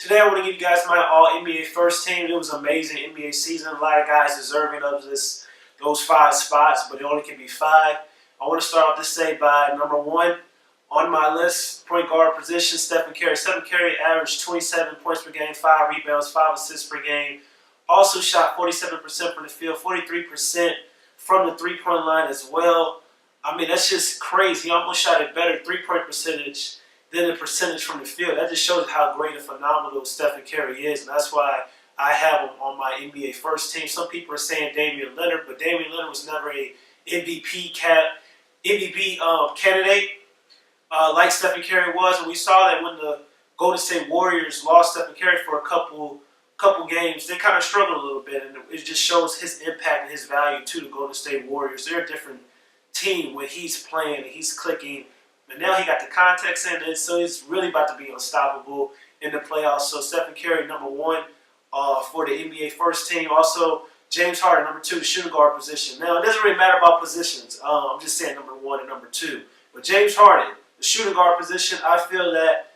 Today I want to give you guys my All-NBA first team. It was an amazing NBA season. A lot of guys deserving of those 5 spots, but it only can be 5. I want to start off this day by number 1 on my list, point guard position, Stephen Curry. Stephen Curry averaged 27 points per game, 5 rebounds, 5 assists per game. Also shot 47% from the field, 43% from the three-point line as well. I mean, that's just crazy. He almost shot a better three-point percentage than the percentage from the field. That just shows how great and phenomenal Stephen Curry is, and that's why I have him on my NBA first team. Some people are saying Damian Lillard, but Damian Lillard was never a MVP candidate like Stephen Curry was, and we saw that when the Golden State Warriors lost Stephen Curry for a couple games, they kind of struggled a little bit, and it just shows his impact and his value to the Golden State Warriors. They're a different team when he's playing and he's clicking. And now he got the context in it, so he's really about to be unstoppable in the playoffs. So Stephen Curry, number 1 for the NBA first team. Also, James Harden, number 2, the shooting guard position. Now, it doesn't really matter about positions. I'm just saying number 1 and number 2. But James Harden, the shooting guard position, I feel that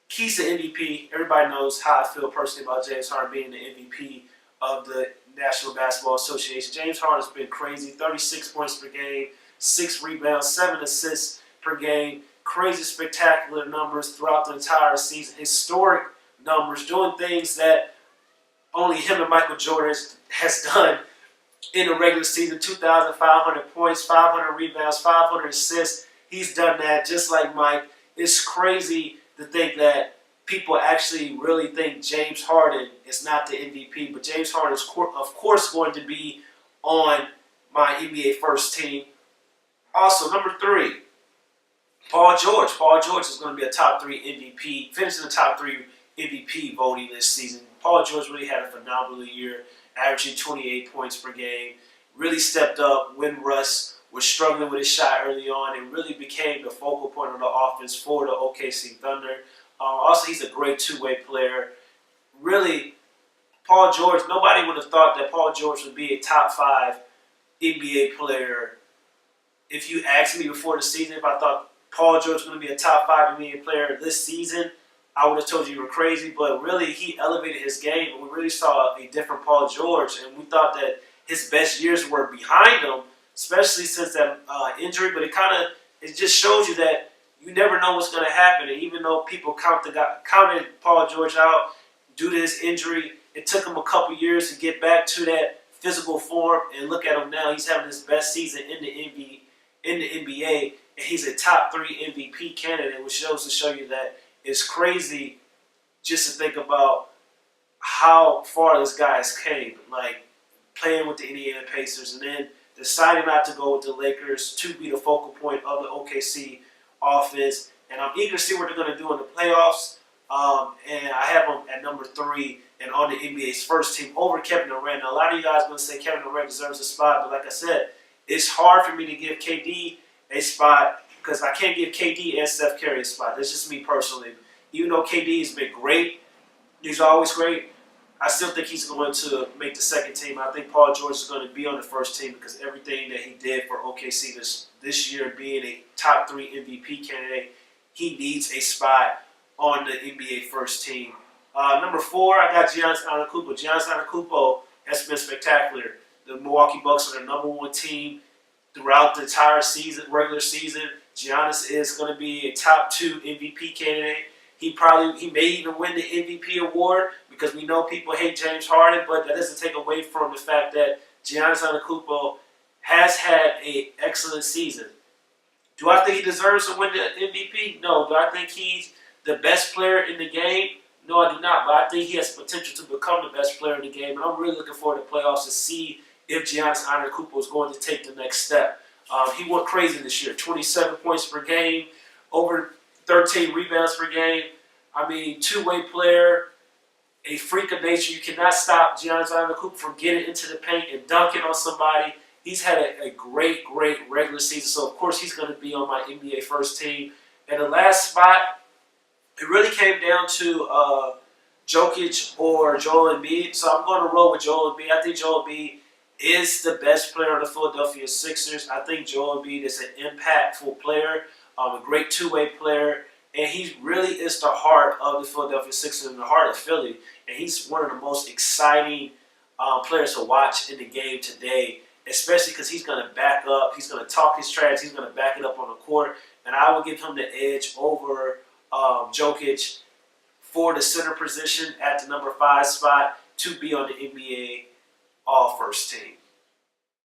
he's the MVP. Everybody knows how I feel personally about James Harden being the MVP of the National Basketball Association. James Harden's been crazy, 36 points per game, 6 rebounds, 7 assists per game, crazy spectacular numbers throughout the entire season, historic numbers, doing things that only him and Michael Jordan has done in the regular season. 2,500 points, 500 rebounds, 500 assists. He's done that just like Mike. It's crazy to think that people actually really think James Harden is not the MVP, but James Harden is of course going to be on my NBA first team. Also, number 3, Paul George. Paul George is going to be a top 3 MVP, finishing the top 3 MVP voting this season. Paul George really had a phenomenal year, averaging 28 points per game. Really stepped up when Russ was struggling with his shot early on and really became the focal point of the offense for the OKC Thunder. Also, he's a great two-way player. Really, Paul George, nobody would have thought that Paul George would be a top 5 NBA player. If you asked me before the season if I thought Paul George was going to be a top 5 NBA player this season, I would have told you were crazy. But really, he elevated his game, and we really saw a different Paul George. And we thought that his best years were behind him, especially since that injury. But it just shows you that you never know what's going to happen. And even though people counted Paul George out due to his injury, it took him a couple years to get back to that physical form. And look at him now; he's having his best season in the NBA. And he's a top 3 MVP candidate, which shows to show you that it's crazy just to think about how far this guy has came. Like playing with the Indiana Pacers and then deciding not to go with the Lakers to be the focal point of the OKC offense. And I'm eager to see what they're going to do in the playoffs. And I have him at number 3 and on the NBA's first team over Kevin Durant. Now, a lot of you guys are going to say Kevin Durant deserves a spot, but like I said, it's hard for me to give KD a spot because I can't give KD and Steph Curry a spot. That's just me personally. Even though KD has been great, he's always great, I still think he's going to make the second team. I think Paul George is going to be on the first team because everything that he did for OKC this year, being a top 3 MVP candidate, he needs a spot on the NBA first team. Number 4, I got Giannis Antetokounmpo. Giannis Antetokounmpo has been spectacular. The Milwaukee Bucks are the number 1 team throughout the entire season, regular season. Giannis is going to be a top 2 MVP candidate. He may even win the MVP award because we know people hate James Harden, but that doesn't take away from the fact that Giannis Antetokounmpo has had an excellent season. Do I think he deserves to win the MVP? No. Do I think he's the best player in the game? No, I do not. But I think he has potential to become the best player in the game, and I'm really looking forward to playoffs to see if Giannis Antetokounmpo is going to take the next step. He went crazy this year. 27 points per game, over 13 rebounds per game. I mean, two-way player, a freak of nature. You cannot stop Giannis Antetokounmpo from getting into the paint and dunking on somebody. He's had a great regular season, so of course he's going to be on my NBA first team. And the last spot, it really came down to Jokic or Joel Embiid. So I'm going to roll with Joel Embiid. I think Joel Embiid is the best player on the Philadelphia Sixers. I think Joel Embiid is an impactful player, a great two-way player. And he really is the heart of the Philadelphia Sixers and the heart of Philly. And he's one of the most exciting players to watch in the game today, especially because he's going to back up. He's going to talk his trash. He's going to back it up on the court. And I will give him the edge over Jokic for the center position at the number 5 spot to be on the NBA All-First team.